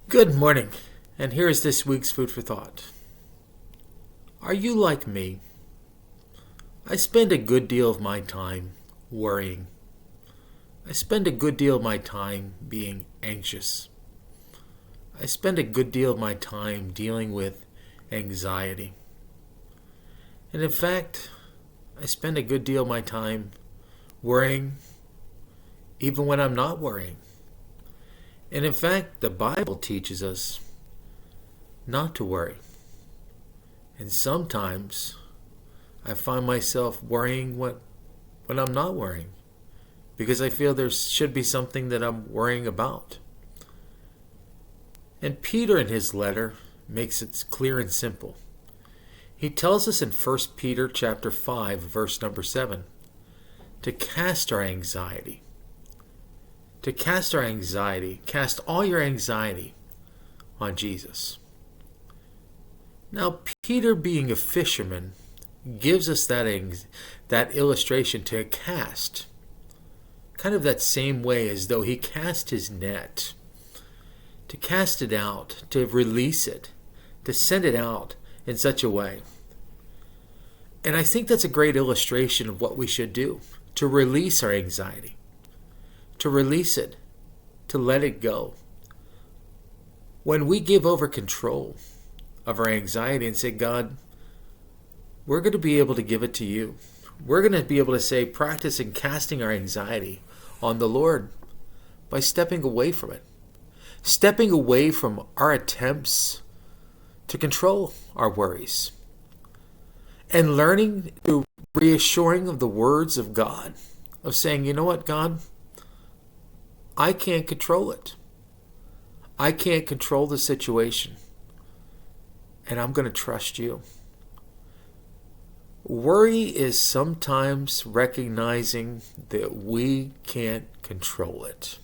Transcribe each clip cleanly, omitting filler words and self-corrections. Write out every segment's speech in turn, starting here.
Good morning, and here is this week's food for thought. Are you like me? I spend a good deal of my time worrying. I spend a good deal of my time being anxious. I spend a good deal of my time dealing with anxiety. And in fact, I spend a good deal of my time worrying even when I'm not worrying. And in fact, the Bible teaches us not to worry. And sometimes I find myself worrying when I'm not worrying because I feel there should be something that I'm worrying about. And Peter in his letter makes it clear and simple. He tells us in 1 Peter chapter 5, verse number 7, to cast our anxiety. To cast our anxiety, cast all your anxiety on Jesus. Now, Peter, being a fisherman, gives us that illustration to cast, kind of that same way as though he cast his net, to cast it out, to release it, to send it out in such a way. And I think that's a great illustration of what we should do, to release our anxiety. To release it, to let it go. When we give over control of our anxiety and say, God, we're going to be able to give it to you. We're going to be able to say, practicing casting our anxiety on the Lord by stepping away from it. Stepping away from our attempts to control our worries. And learning through reassuring of the words of God, of saying, you know what, God? I can't control it. I can't control the situation. And I'm going to trust you. Worry is sometimes recognizing that we can't control it.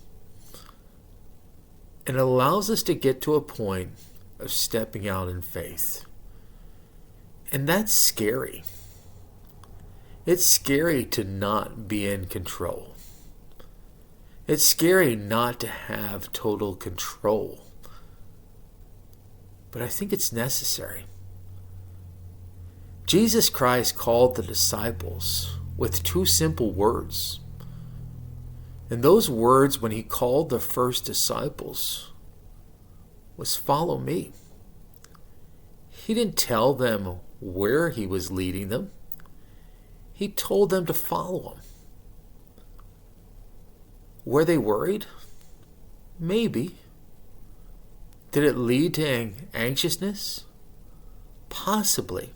And it allows us to get to a point of stepping out in faith. And that's scary. It's scary to not be in control. It's scary not to have total control. But I think it's necessary. Jesus Christ called the disciples with two simple words. And those words, when he called the first disciples, was follow me. He didn't tell them where he was leading them. He told them to follow him. Were they worried? Maybe. Did it lead to anxiousness? Possibly.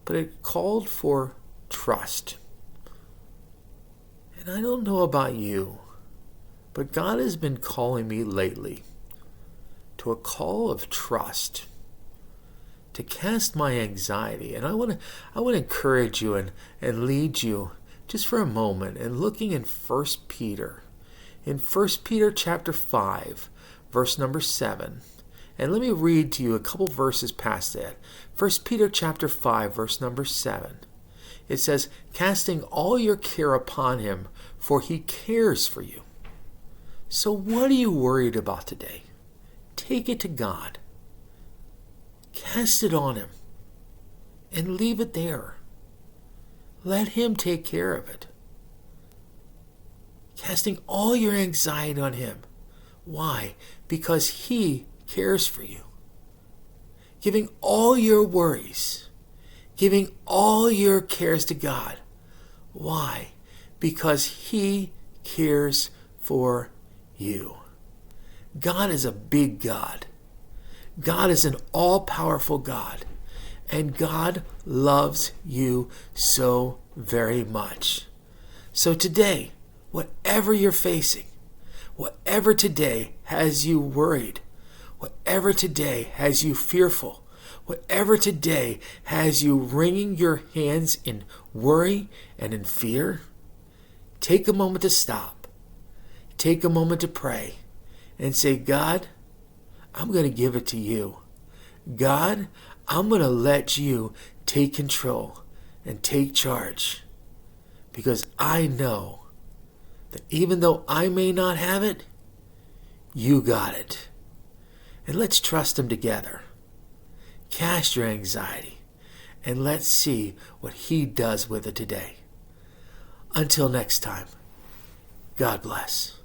But it called for trust. And I don't know about you, but God has been calling me lately to a call of trust, to cast my anxiety. And I want to encourage you and lead you just for a moment and looking in 1 Peter. In 1 Peter chapter 5, verse number 7. And let me read to you a couple verses past that. 1 Peter chapter 5, verse number 7. It says, casting all your care upon him, for he cares for you. So what are you worried about today? Take it to God. Cast it on him. And leave it there. Let him take care of it. Casting all your anxiety on him. Why? Because he cares for you. Giving all your worries, giving all your cares to God. Why? Because he cares for you. God is a big God. God is an all-powerful God. And God loves you so very much. So today, whatever you're facing, whatever today has you worried, whatever today has you fearful, whatever today has you wringing your hands in worry and in fear, take a moment to stop. Take a moment to pray and say, God, I'm going to give it to you. God, I'm going to let you take control and take charge, because I know that even though I may not have it, you got it. And let's trust Him together. Cast your anxiety, and let's see what He does with it today. Until next time, God bless.